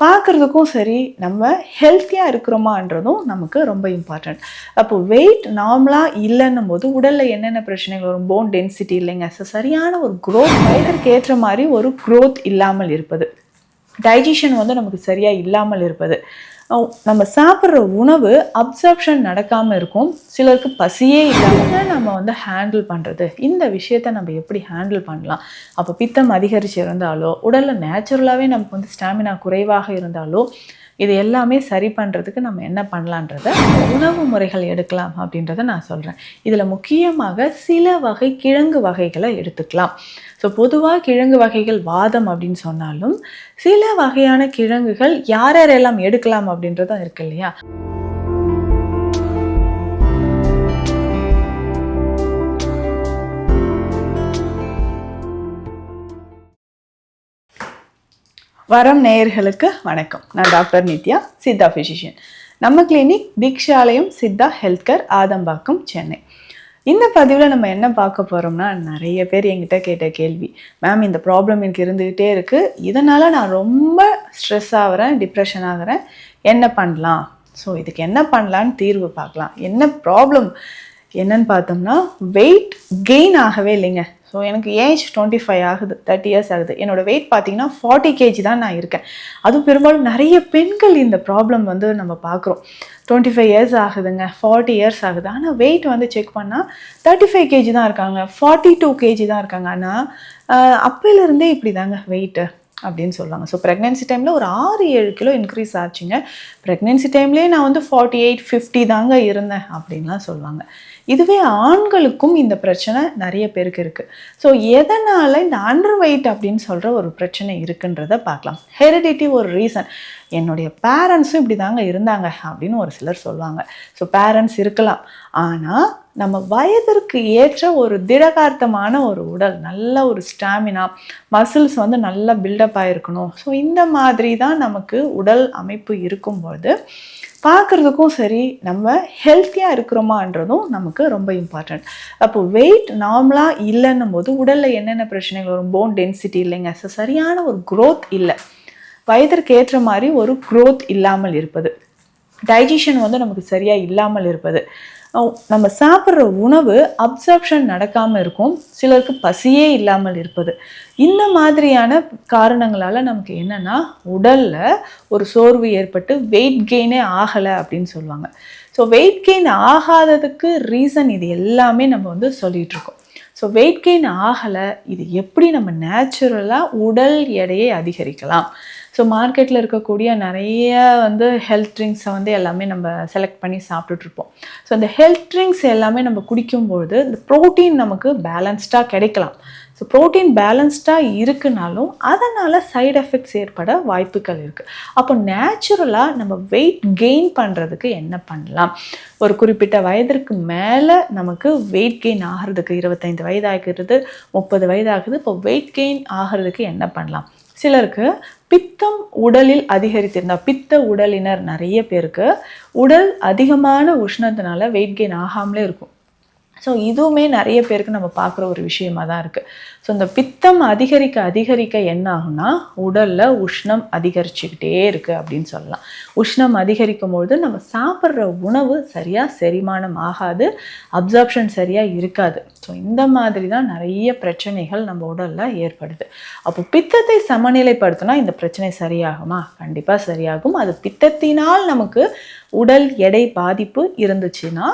பார்க்குறதுக்கும் சரி, நம்ம ஹெல்த்தியாக இருக்கிறோமான்றதும் நமக்கு ரொம்ப இம்பார்ட்டண்ட். அப்போ வெயிட் நார்மலாக இல்லைன்னும் போது உடலில் என்னென்ன பிரச்சனைகள் வரும்? போன் டென்சிட்டி இல்லைங்க, சரியான ஒரு க்ரோத், வயதிற்கு ஏற்ற மாதிரி ஒரு க்ரோத் இல்லாமல் இருப்பது, டைஜஷன் வந்து நமக்கு சரியாக இல்லாமல் இருப்பது, நம்ம சாப்பிட்ற உணவு அப்சார்ப்ஷன் நடக்காமல் இருக்கும், சிலருக்கு பசியே இல்லாமல் நம்ம வந்து ஹேண்டில் பண்ணுறது, இந்த விஷயத்தை நம்ம எப்படி ஹேண்டில் பண்ணலாம்? அப்போ பித்தம் அதிகரித்து இருந்தாலோ, உடலில் நேச்சுரலாகவே நமக்கு வந்து ஸ்டாமினா குறைவாக இருந்தாலோ, இது எல்லாமே சரி பண்ணுறதுக்கு நம்ம என்ன பண்ணலான்றத உணவு முறைகள் எடுக்கலாம் அப்படின்றத நான் சொல்கிறேன். இதில் முக்கியமாக சில வகை கிழங்கு வகைகளை எடுத்துக்கலாம். ஸோ பொதுவாக கிழங்கு வகைகள் வாதம் அப்படின்னு சொன்னாலும் சில வகையான கிழங்குகள் யாரெல்லாம் எடுக்கலாம் அப்படின்றதும் இருக்கு இல்லையா? வரம் நேயர்களுக்கு வணக்கம். நான் டாக்டர் நித்யா, சித்தா ஃபிசிஷியன். நம்ம clinic Deekshalayam Siddha health care, Adambakkam, Chennai. இந்த பதிவில் நம்ம என்ன பார்க்க போகிறோம்னா, நிறைய பேர் என்கிட்ட கேட்ட கேள்வி, மேம் இந்த ப்ராப்ளம் எனக்கு இருந்துக்கிட்டே இருக்குது, இதனால் நான் ரொம்ப ஸ்ட்ரெஸ் ஆகிறேன், டிப்ரெஷன் ஆகிறேன், என்ன பண்ணலாம்? ஸோ இதுக்கு என்ன பண்ணலான்னு தீர்வு பார்க்கலாம். என்ன ப்ராப்ளம் என்னன்னு பார்த்தோம்னா, வெயிட் கெயின் ஆகவே இல்லைங்க. ஸோ எனக்கு ஏஜ் 25 ஆகுது, 30 இயர்ஸ் ஆகுது. என்னோடய வெயிட் பார்த்தீங்கன்னா 40 kg தான் நான் இருக்கேன். அதுவும் பெரும்பாலும் நிறைய பெண்கள் இந்த ப்ராப்ளம் வந்து நம்ம பார்க்குறோம். 25 இயர்ஸ் ஆகுதுங்க, 40 இயர்ஸ் ஆகுது, ஆனால் வெயிட் வந்து செக் பண்ணால் 35 kg தான் இருக்காங்க, 42 kg தான் இருக்காங்க. ஆனால் அப்போலேருந்தே இப்படி தாங்க வெயிட்டு அப்படின்னு சொல்லுவாங்க. ஸோ ப்ரெக்னென்சி டைமில் ஒரு 6-7 கிலோ இன்க்ரீஸ் ஆச்சுங்க. ப்ரெக்னென்சி டைம்லேயே நான் வந்து 48-50 தாங்க இருந்தேன் அப்படின்லாம் சொல்லுவாங்க. இதுவே ஆண்களுக்கும் இந்த பிரச்சனை நிறைய பேருக்கு இருக்குது. ஸோ எதனால் இந்த அண்டர் வெயிட் அப்படின்னு சொல்கிற ஒரு பிரச்சனை இருக்குன்றத பார்க்கலாம். ஹெரிடிட்டி ஒரு ரீசன். என்னுடைய பேரண்ட்ஸும் இப்படி தாங்க இருந்தாங்க அப்படின்னு ஒரு சிலர் சொல்லுவாங்க. ஸோ பேரண்ட்ஸ் இருக்கலாம், ஆனால் நம்ம வயதிற்கு ஏற்ற ஒரு திடகார்த்தமான ஒரு உடல், நல்ல ஒரு ஸ்டாமினா, மசில்ஸ் வந்து நல்லா பில்டப் ஆகிருக்கணும். ஸோ இந்த மாதிரி தான் நமக்கு உடல் அமைப்பு இருக்கும்போது பார்க்குறதுக்கும் சரி, நம்ம ஹெல்த்தியாக இருக்கிறோமான்றதும் நமக்கு ரொம்ப இம்பார்ட்டண்ட். அப்போ வெயிட் நார்மலாக இல்லைன்னும் போது உடலில் என்னென்ன பிரச்சனைகள் வரும்? போன் டென்சிட்டி இல்லைங்க, சரியான ஒரு க்ரோத் இல்லை, வயதிற்கு ஏற்ற மாதிரி ஒரு க்ரோத் இல்லாமல் இருப்பது, டைஜஷன் வந்து நமக்கு சரியாக இல்லாமல் இருப்பது, நம்ம சாப்பிட்ற உணவு அப்சார்ப்ஷன் நடக்காமல் இருக்கும், சிலருக்கு பசியே இல்லாமல் இருப்பது, இந்த மாதிரியான காரணங்களால் நமக்கு என்னென்னா உடலில் ஒரு சோர்வு ஏற்பட்டு வெயிட் கெயினே ஆகலை அப்படின்னு சொல்லுவாங்க. ஸோ வெயிட் கெயின் ஆகாததுக்கு ரீசன் இது எல்லாமே நம்ம வந்து சொல்லிகிட்ருக்கோம். ஸோ வெயிட் கெயின் ஆகலை, இது எப்படி நம்ம நேச்சுரலாக உடல் எடையை அதிகரிக்கலாம்? ஸோ மார்க்கெட்டில் இருக்கக்கூடிய நிறைய வந்து ஹெல்த் ட்ரிங்க்ஸை வந்து எல்லாமே நம்ம செலக்ட் பண்ணி சாப்பிட்டுட்ருப்போம். ஸோ இந்த ஹெல்த் ட்ரிங்க்ஸ் எல்லாமே நம்ம குடிக்கும்பொழுது இந்த ப்ரோட்டீன் நமக்கு பேலன்ஸ்டாக கிடைக்கலாம். ஸோ ப்ரோட்டீன் பேலன்ஸ்டாக இருக்குனாலும் அதனால் சைடு எஃபெக்ட்ஸ் ஏற்பட வாய்ப்புகள் இருக்குது. அப்போ நேச்சுரலாக நம்ம வெயிட் கெயின் பண்ணுறதுக்கு என்ன பண்ணலாம்? ஒரு குறிப்பிட்ட வயதிற்கு மேலே நமக்கு வெயிட் கெயின் ஆகிறதுக்கு 25 வயது ஆகிறது, 30 வயது ஆகுது. இப்போ வெயிட் கெயின் ஆகிறதுக்கு என்ன பண்ணலாம்? சிலருக்கு பித்தம் உடலில் அதிகரித்திருந்தால், பித்த உடலினர் நிறைய பேருக்கு உடல் அதிகமான உஷ்ணத்தினால வெயிட் கெயின் ஆகாமலே இருக்கும். ஸோ இதுவுமே நிறைய பேருக்கு நம்ம பார்க்குற ஒரு விஷயமாக தான் இருக்குது. ஸோ இந்த பித்தம் அதிகரிக்க என்ன ஆகும்னா உடலில் உஷ்ணம் அதிகரிச்சுக்கிட்டே இருக்குது அப்படின்னு சொல்லலாம். உஷ்ணம் அதிகரிக்கும் பொழுது நம்ம சாப்பிட்ற உணவு சரியாக செரிமானம் ஆகாது, அப்சார்ப்ஷன் சரியாக இருக்காது. ஸோ இந்த மாதிரி தான் நிறைய பிரச்சனைகள் நம்ம உடலில் ஏற்படுது. அப்போ பித்தத்தை சமநிலைப்படுத்தினா இந்த பிரச்சனை சரியாகுமா? கண்டிப்பாக சரியாகும். அது பித்தத்தினால் நமக்கு உடல் எடை பாதிப்பு இருந்துச்சுன்னா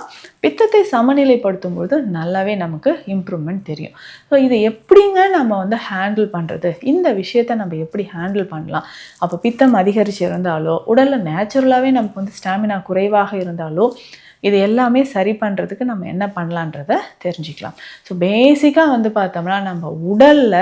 பித்தத்தை சமநிலைப்படுத்தும் போது நல்லாவே நமக்கு இம்ப்ரூவ்மெண்ட் தெரியும். ஸோ இதை எப்படிங்க நம்ம வந்து ஹேண்டில் பண்ணுறது? இந்த விஷயத்தை நம்ம எப்படி ஹேண்டில் பண்ணலாம்? அப்போ பித்தம் அதிகரித்து இருந்தாலோ, உடலில் நேச்சுரலாகவே நமக்கு வந்து ஸ்டாமினா குறைவாக இருந்தாலோ, இது எல்லாமே சரி பண்ணுறதுக்கு நம்ம என்ன பண்ணலான்றதை தெரிஞ்சுக்கலாம். ஸோ பேசிக்காக வந்து பார்த்தோம்னா நம்ம உடலில்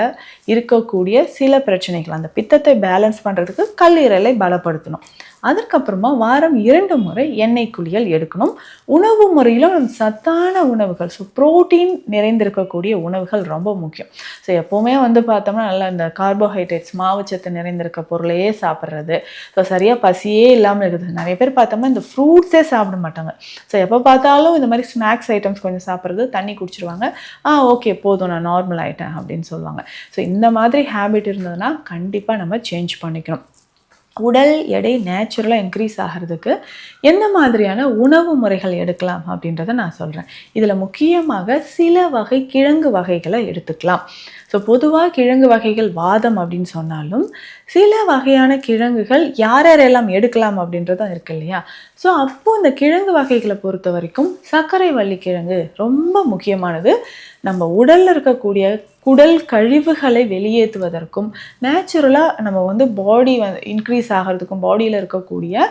இருக்கக்கூடிய சில பிரச்சனைகள், அந்த பித்தத்தை பேலன்ஸ் பண்ணுறதுக்கு கல்லீரலை பலப்படுத்தணும். அதற்கப்புறமா வாரம் 2 முறை எண்ணெய் குளியல் எடுக்கணும். உணவு முறையிலும் நம்ம சத்தான உணவுகள், ஸோ ப்ரோட்டீன் நிறைந்திருக்கக்கூடிய உணவுகள் ரொம்ப முக்கியம். ஸோ எப்போவுமே வந்து பார்த்தோம்னா நல்லா இந்த கார்போஹைட்ரேட்ஸ், மாவுச்சத்து நிறைந்திருக்க பொருளையே சாப்பிட்றது, ஸோ சரியாக பசியே இல்லாமல் இருக்குது. நிறைய பேர் பார்த்தோம்னா இந்த ஃப்ரூட்ஸே சாப்பிட மாட்டாங்க. ஸோ எப்போ பார்த்தாலும் இந்த மாதிரி ஸ்நாக்ஸ் ஐட்டம்ஸ் கொஞ்சம் சாப்பிட்றது, தண்ணி குடிச்சிருவாங்க, ஓகே போதும் நான் நார்மல் ஆகிட்டேன் அப்படின்னு சொல்லுவாங்க. ஸோ இந்த மாதிரி ஹேபிட் இருந்ததுன்னா கண்டிப்பாக நம்ம சேஞ்ச் பண்ணிக்கணும். உடல் எடை நேச்சுரலாக இன்க்ரீஸ் ஆகிறதுக்கு எந்த மாதிரியான உணவு முறைகள் எடுக்கலாம் அப்படின்றத நான் சொல்கிறேன். இதில் முக்கியமாக சில வகை கிழங்கு வகைகளை எடுத்துக்கலாம். ஸோ பொதுவாக கிழங்கு வகைகள் வாதம் அப்படின்னு சொன்னாலும் சில வகையான கிழங்குகள் யாரெல்லாம் எடுக்கலாம் அப்படின்றதும் இருக்கு இல்லையா? ஸோ அப்போது இந்த கிழங்கு வகைகளை பொறுத்த வரைக்கும் சர்க்கரை வள்ளி கிழங்கு ரொம்ப முக்கியமானது. நம்ம உடலில் இருக்கக்கூடிய குடல் கழிவுகளை வெளியேற்றுவதற்கும் நேச்சுரலாக நம்ம பாடி இன்க்ரீஸ் ஆகிறதுக்கும், பாடியில் இருக்கக்கூடிய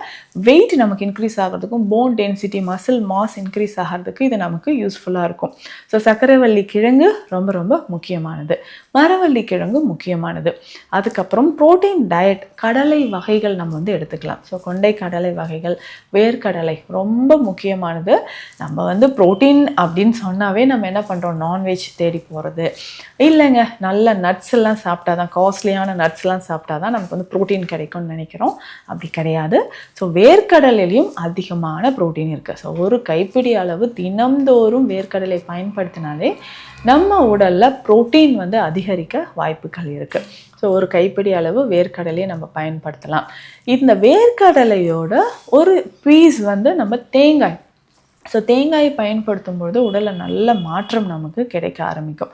வெயிட் நமக்கு இன்க்ரீஸ் ஆகிறதுக்கும், bone density muscle mass increase ஆகிறதுக்கு இது நமக்கு யூஸ்ஃபுல்லாக இருக்கும். ஸோ சர்க்கரைவள்ளி கிழங்கு ரொம்ப ரொம்ப முக்கியமானது. மரவள்ளி கிழங்கு முக்கியமானது. அதுக்கப்புறம் ப்ரோட்டீன் டயட் கடலை வகைகள் நம்ம எடுத்துக்கலாம். ஸோ கொண்டை கடலை வகைகள், வேர்க்கடலை ரொம்ப முக்கியமானது. நம்ம ப்ரோட்டீன் அப்படின்னு சொன்னாவே நம்ம என்ன பண்ணுறோம், நான்வெஜ் தேடி போகிறது இல்லைங்க. நல்ல நட்ஸ் எல்லாம் சாப்பிட்டா தான், காஸ்ட்லியான நட்ஸ்லாம் சாப்பிட்டா தான் நமக்கு ப்ரோட்டீன் கிடைக்கும்னு நினைக்கிறோம். அப்படி கிடையாது. ஸோ வேர்க்கடலையிலையும் அதிகமான ப்ரோட்டீன் இருக்குது. ஸோ ஒரு கைப்பிடி அளவு தினம்தோறும் வேர்க்கடலை பயன்படுத்தினாலே நம்ம உடலில் ப்ரோட்டீன் அதிகரிக்க வாய்ப்புகள் இருக்குது. ஸோ ஒரு கைப்பிடி அளவு வேர்க்கடலையை நம்ம பயன்படுத்தலாம். இந்த வேர்க்கடலையோட ஒரு பீஸ் நம்ம தேங்காய். ஸோ தேங்காயை பயன்படுத்தும்போது உடலில் நல்ல மாற்றம் நமக்கு கிடைக்க ஆரம்பிக்கும்.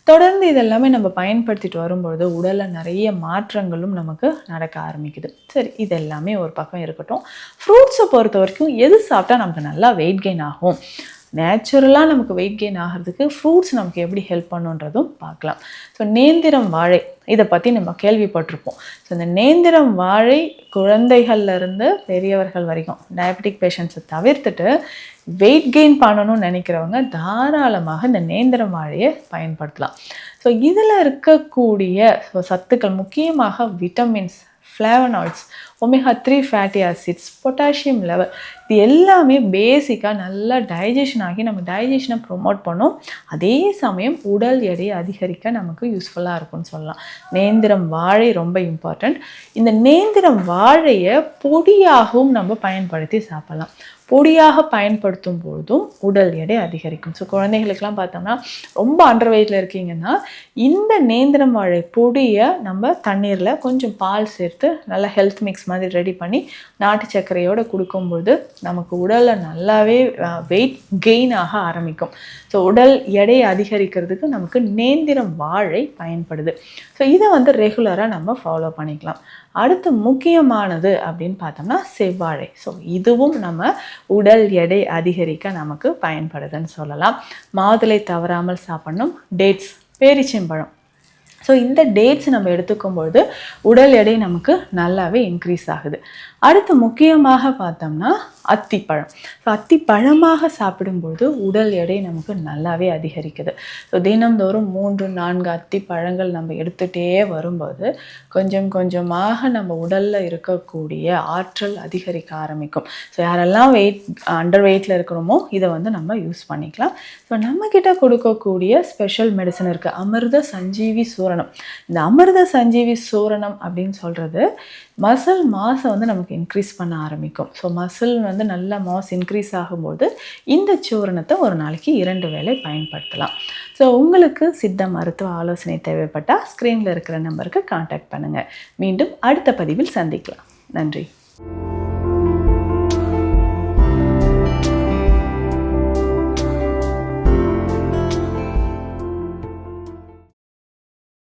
தொடர்ந்து இதெல்லாமே நம்ம பயன்படுத்திட்டு வரும்பொழுது உடலில் நிறைய மாற்றங்களும் நமக்கு நடக்க ஆரம்பிக்குது. சரி, இது எல்லாமே ஒரு பக்கம் இருக்கட்டும். ஃப்ரூட்ஸை பொறுத்த வரைக்கும் எது சாப்பிட்டா நமக்கு நல்லா வெயிட் கெயின் ஆகும், நேச்சுரலாக நமக்கு வெயிட் கெயின் ஆகிறதுக்கு ஃப்ரூட்ஸ் நமக்கு எப்படி ஹெல்ப் பண்ணுன்றதும் பார்க்கலாம். ஸோ நேந்திரம் வாழை, இதை பற்றி நம்ம கேள்விப்பட்டிருப்போம். ஸோ இந்த நேந்திரம் வாழை குழந்தைகள்லேருந்து பெரியவர்கள் வரைக்கும் டயபெட்டிக் பேஷண்ட்ஸை தவிர்த்துட்டு வெயிட் கெயின் பண்ணணும்னு நினைக்கிறவங்க தாராளமாக இந்த நேந்திரம் வாழையை பயன்படுத்தலாம். ஸோ இதில் இருக்கக்கூடிய சத்துக்கள் முக்கியமாக vitamins, flavonoids, omega 3 fatty acids, potassium level, இது எல்லாமே பேசிக்காக நல்லா டைஜஷன் ஆகி நம்ம டைஜஷனை ப்ரொமோட் பண்ணும். அதே சமயம் உடல் எடையை அதிகரிக்க நமக்கு யூஸ்ஃபுல்லாக இருக்கும்னு சொல்லலாம். நேந்திரம் வாழை ரொம்ப இம்பார்ட்டண்ட். இந்த நேந்திரம் வாழையை பொடியாகவும் நம்ம பயன்படுத்தி சாப்பிடலாம். பொடியாக பயன்படுத்தும் போதும் உடல் எடை அதிகரிக்கும். ஸோ குழந்தைகளுக்கெல்லாம் பார்த்தோம்னா ரொம்ப அண்டர் வெயிட்டில் இருக்கீங்கன்னா இந்த நேந்திரம் வாழை பொடியை நம்ம தண்ணீரில் கொஞ்சம் பால் சேர்த்து நல்லா ஹெல்த் மிக்ஸ் மாதிரி ரெடி பண்ணி நாட்டு சர்க்கரையோடு கொடுக்கும்போது நமக்கு உடலில் நல்லாவே வெயிட் கெயின் ஆக ஆரம்பிக்கும். ஸோ உடல் எடையை அதிகரிக்கிறதுக்கு நமக்கு நேந்திரம் வாழை பயன்படுது. ஸோ இதை ரெகுலராக நம்ம ஃபாலோ பண்ணிக்கலாம். அடுத்து முக்கியமானது அப்படின்னு பார்த்தோம்னா செவ்வாழை. ஸோ இதுவும் நம்ம உடல் எடை அதிகரிக்க நமக்கு பயன்படுதுன்னு சொல்லலாம். மாதுளை தவறாமல் சாப்பிடணும். டேட்ஸ், பேரிச்சம்பழம். ஸோ இந்த டேட்ஸ் நம்ம எடுத்துக்கும்பொழுது உடல் எடை நமக்கு நல்லாவே இன்க்ரீஸ் ஆகுது. அடுத்து முக்கியமாக பார்த்தோம்னா அத்திப்பழம். ஸோ அத்திப்பழமாக சாப்பிடும்போது உடல் எடை நமக்கு நல்லாவே அதிகரிக்குது. ஸோ தினம்தோறும் 3-4 அத்திப்பழங்கள் நம்ம எடுத்துகிட்டே வரும்போது கொஞ்சம் கொஞ்சமாக நம்ம உடலில் இருக்கக்கூடிய ஆற்றல் அதிகரிக்க ஆரம்பிக்கும். ஸோ யாரெல்லாம் அண்டர் வெயிட்டில் இருக்கிறோமோ இதை நம்ம யூஸ் பண்ணிக்கலாம். ஸோ நம்மக்கிட்ட கொடுக்கக்கூடிய ஸ்பெஷல் மெடிசன் இருக்குது, அமிர்த சஞ்சீவி சூரணம். இந்த அமிர்த சஞ்சீவி சூரணம் அப்படின்னு சொல்கிறது மசில் மாஸை நமக்கு இன்க்ரீஸ் பண்ண ஆரம்பிக்கும். ஸோ மசில் நல்லா மாஸ் இன்க்ரீஸ் ஆகும்போது இந்த சூரணத்தை ஒரு நாளைக்கு 2 வேளை பயன்படுத்தலாம். ஸோ உங்களுக்கு சித்த மருத்துவ ஆலோசனை தேவைப்பட்டால் ஸ்க்ரீனில் இருக்கிற நம்பருக்கு கான்டாக்ட் பண்ணுங்கள். மீண்டும் அடுத்த பதிவில் சந்திக்கலாம். நன்றி.